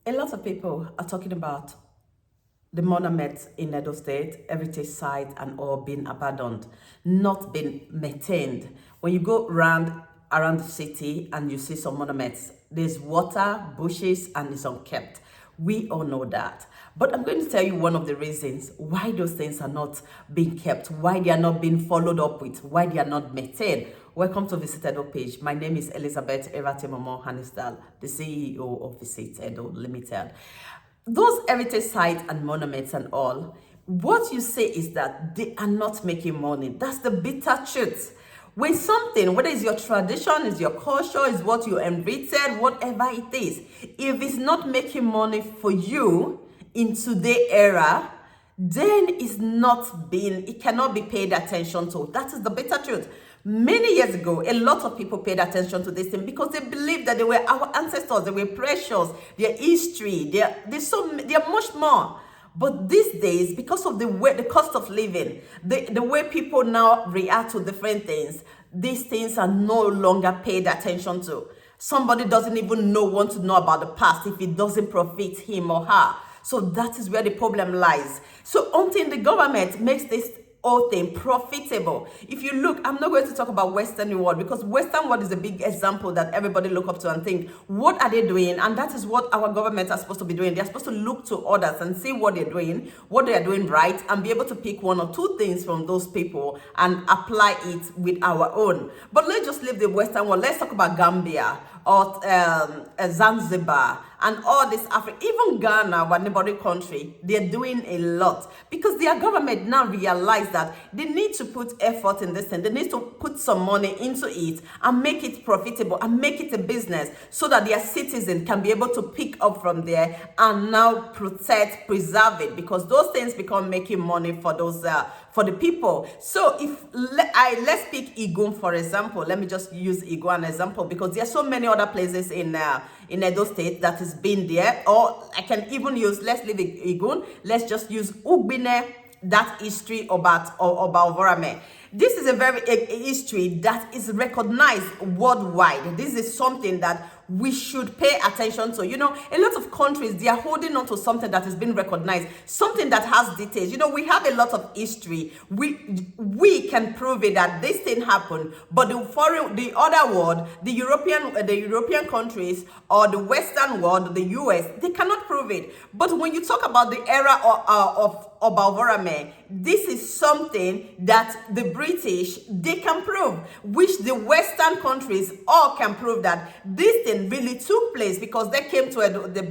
A lot of people are talking about the monuments in Edo State, heritage sites and all being abandoned, not being maintained. When you go around the city and you see some monuments, there's water, bushes, and it's unkept. We all know that. But I'm going to tell you one of the reasons why those things are not being kept, why they are not being followed up with, why they are not maintained. Welcome to Visit Edo page. My name is Elizabeth Eratemomo Hanisdal, the CEO of Visit Edo Limited. Those heritage sites and monuments and all, what you say is that they are not making money. That's the bitter truth. When something, whether it's your tradition, is your culture, is what you inherited, whatever it is, if it's not making money for you in today's era, then it cannot be paid attention to. That is the bitter truth. Many years ago, a lot of people paid attention to this thing because they believed that they were our ancestors, they were precious, their history, they're much more. But these days, because of the cost of living, the way people now react to different things, these things are no longer paid attention to. Somebody doesn't even want to know about the past if it doesn't profit him or her. So that is where the problem lies. So until the government makes this whole thing profitable. If you look, I'm not going to talk about Western world because Western world is a big example that everybody look up to and think, what are they doing? And that is what our government are supposed to be doing. They're supposed to look to others and see what they're doing, what they are doing right, and be able to pick one or two things from those people and apply it with our own. But let's just leave the Western world. Let's talk about Gambia or Zanzibar and all this Africa, even Ghana, our neighboring country, they're doing a lot because their government now realize that they need to put effort in this thing. They need to put some money into it and make it profitable and make it a business so that their citizens can be able to pick up from there and now protect, preserve it, because those things become making money for those for the people. So let's pick Igun for example. Let me just use Igun as an example because there are so many other places in Edo State that has been there. Or I can even use, let's leave Igun, let's just use Ugbine, that history about Obavorame. This is a history that is recognized worldwide. This is something that we should pay attention to. You know, a lot of countries, they are holding on to something that has been recognized, something that has details. You know, we have a lot of history. We can prove it that this thing happened, but the other world, the European countries or the Western world, the US, they cannot prove it. But when you talk about the era of Obavorame, this is something that the British, they can prove, which the Western countries all can prove that this thing really took place because they came to the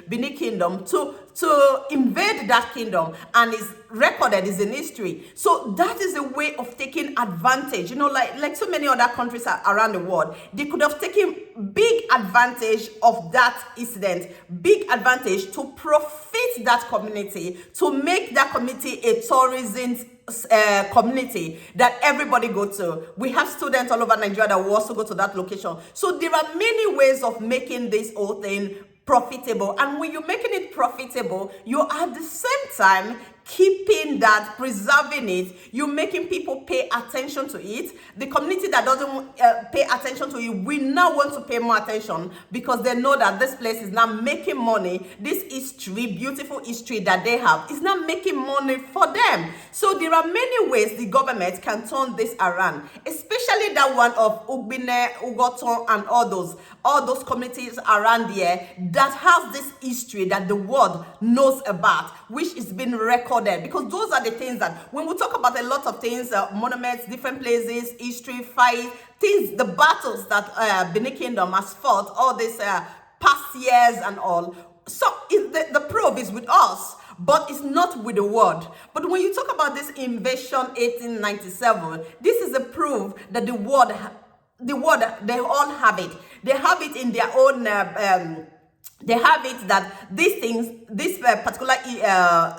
Benin Kingdom to invade that kingdom, and is recorded, is in history. So that is a way of taking advantage. You know, like so many other countries around the world, they could have taken big advantage of that incident, big advantage to profit that community, to make that community a tourism community that everybody go to. We have students all over Nigeria that will also go to that location. So there are many ways of making this whole thing profitable, and when you're making it profitable, you are at the same time keeping that, preserving it, you're making people pay attention to it. The community that doesn't pay attention to it, we now want to pay more attention because they know that this place is now making money. This history, beautiful history that they have, is now making money for them. So there are many ways the government can turn this around, especially that one of Ugbine, Ugoton, and all those communities around there that has this history that the world knows about, which is being recorded. Because those are the things that, when we talk about a lot of things, monuments, different places, history, fight, things, the battles that Benin Kingdom has fought, all these past years and all. So the proof is with us, but it's not with the world. But when you talk about this invasion 1897, this is a proof that the world, they all have it. They have it in their own they have it that these things, this particular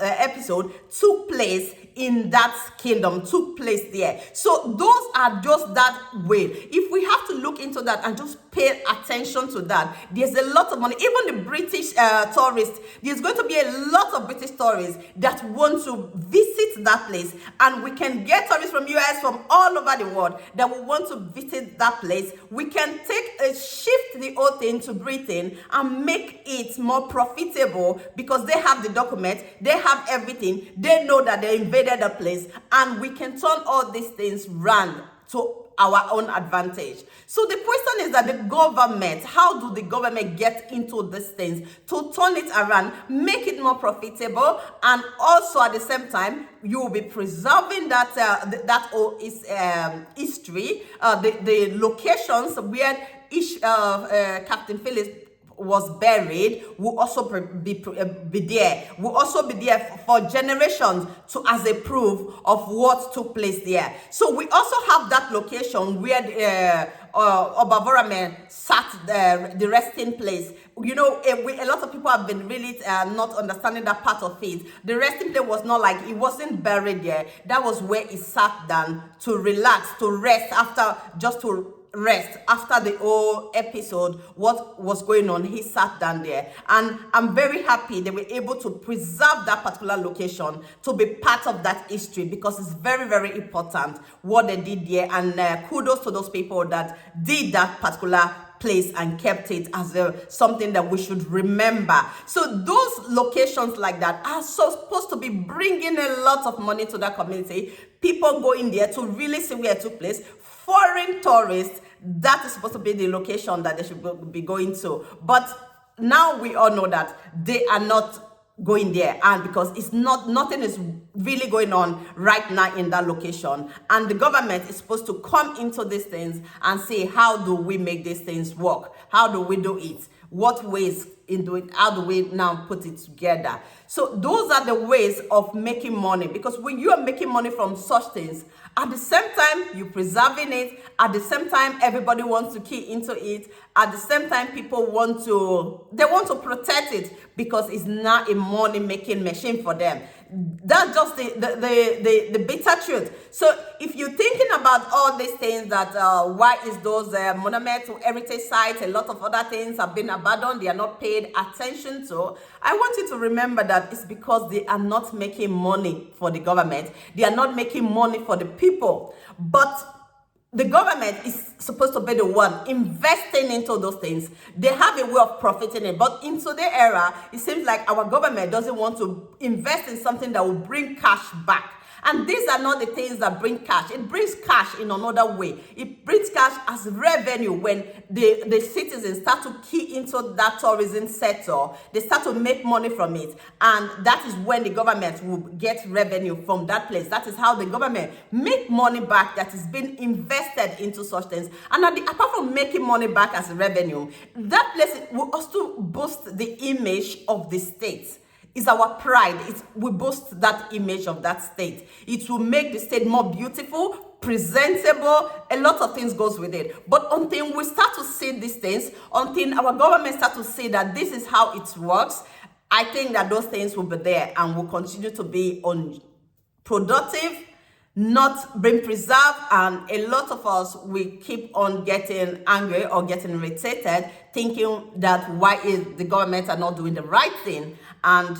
episode took place in that kingdom took place there. So those are just that way. If we have to look into that and just pay attention to that, there's a lot of money. Even the British tourists, there's going to be a lot of British tourists that want to visit that place, and we can get tourists from US, from all over the world that will want to visit that place. We can shift the whole thing to Britain and make it more profitable, because they have the document, they have everything, they know that they invaded the place, and we can turn all these things round to our own advantage. So the question is that the government, how do the government get into these things to turn it around, make it more profitable, and also at the same time you will be preserving that history, the locations where Captain Phillips was buried will also be there. Will also be there for generations as a proof of what took place there. So we also have that location where Obavaramen sat the resting place. You know, a lot of people have been really not understanding that part of it. The resting place was not like, it wasn't buried there. That was where he sat down to relax, to rest after the whole episode, what was going on. He sat down there, and I'm very happy they were able to preserve that particular location to be part of that history, because it's very, very important what they did there. And kudos to those people that did that particular place and kept it as something that we should remember. So those locations like that are supposed to be bringing a lot of money to that community. People going there to really see where it took place. Foreign tourists, that is supposed to be the location that they should be going to. But now we all know that they are not going there, and because nothing is really going on right now in that location, and the government is supposed to come into these things and say, how do we make these things work? How do we do it? What ways into it? How do we now put it together? So those are the ways of making money, because when you are making money from such things, at the same time you're preserving it, at the same time everybody wants to key into it, at the same time people want to protect it, because it's not a money making machine for them. That's just the bitter truth. So if you're thinking about all these things, that why is those monuments, heritage sites, a lot of other things have been abandoned, they are not paid attention to, I want you to remember that it's because they are not making money for the government. They are not making money for the people. But the government is supposed to be the one investing into those things. They have a way of profiting it. But in today's era, it seems like our government doesn't want to invest in something that will bring cash back. And these are not the things that bring cash. It brings cash in another way. It brings cash as revenue when the citizens start to key into that tourism sector. They start to make money from it. And that is when the government will get revenue from that place. That is how the government make money back that is being invested into such things. And apart from making money back as revenue, that place will also boost the image of the state. It's our pride. We boost that image of that state. It will make the state more beautiful, presentable. A lot of things goes with it. But until we start to see these things, until our government start to see that this is how it works, I think that those things will be there and will continue to be unproductive, not being preserved, and a lot of us will keep on getting angry or getting irritated, thinking that why is the government are not doing the right thing, and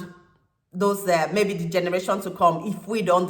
those maybe the generation to come, if we don't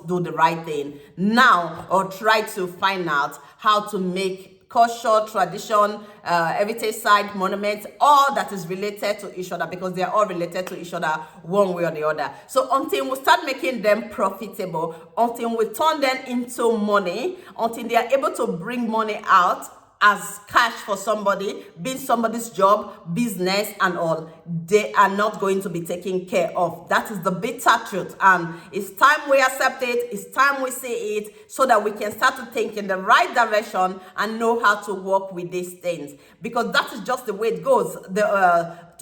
do the right thing now, or try to find out how to make culture, tradition, heritage site, monuments, all that is related to each other, because they are all related to each other one way or the other. So until we start making them profitable, until we turn them into money, until they are able to bring money out as cash for somebody, being somebody's job, business and all, they are not going to be taken care of. That is the bitter truth. And it's time we accept it. It's time we see it, so that we can start to think in the right direction and know how to work with these things. Because that is just the way it goes.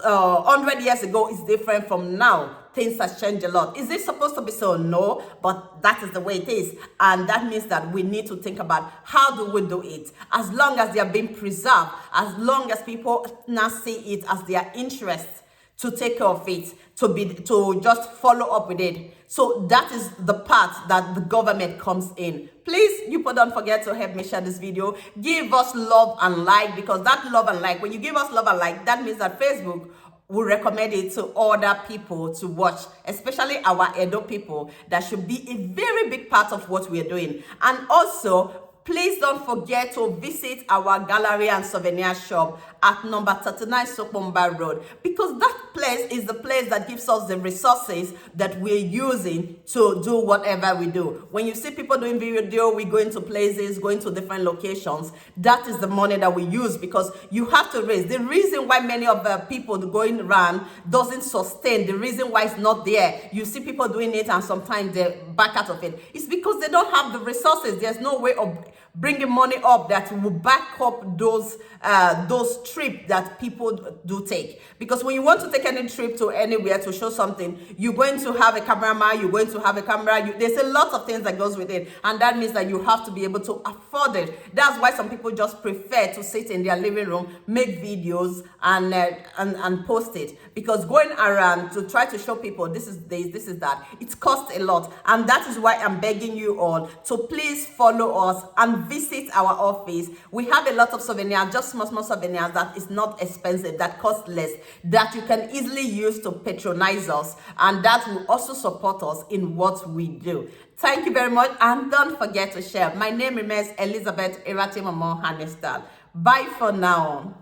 100 years ago is different from now. Things have changed a lot. Is it supposed to be so? No, but that is the way it is. And that means that we need to think about how do we do it. As long as they are being preserved, as long as people now see it as their interest to take care of it, to just follow up with it. So that is the part that the government comes in. Please, you don't forget to help me share this video. Give us love and like, because that love and like, when you give us love and like, that means that Facebook will recommend it to other people to watch, especially our Edo people. That should be a very big part of what we are doing. And also, please don't forget to visit our gallery and souvenir shop at number 39 Sokpomba Road, because that place is the place that gives us the resources that we're using to do whatever we do. When you see people doing video, we go into places, going to different locations. That is the money that we use, because you have to raise. The reason why many of the people going around doesn't sustain, the reason why it's not there, you see people doing it and sometimes they back out of it, it's because they don't have the resources. There's no way of bringing money up that will back up those trips that people do take. Because when you want to take any trip to anywhere to show something, you're going to have a cameraman, you're going to have a camera, there's a lot of things that goes with it, and that means that you have to be able to afford it. That's why some people just prefer to sit in their living room, make videos and post it, because going around to try to show people this is this, this is that, it costs a lot. And that is why I'm begging you all to please follow us and visit our office. We have a lot of souvenirs, just small souvenirs that is not expensive, that cost less, that you can easily use to patronize us, and that will also support us in what we do. Thank you very much, and don't forget to share. My name remains Elizabeth Eratimamo Hanestal. Bye for now.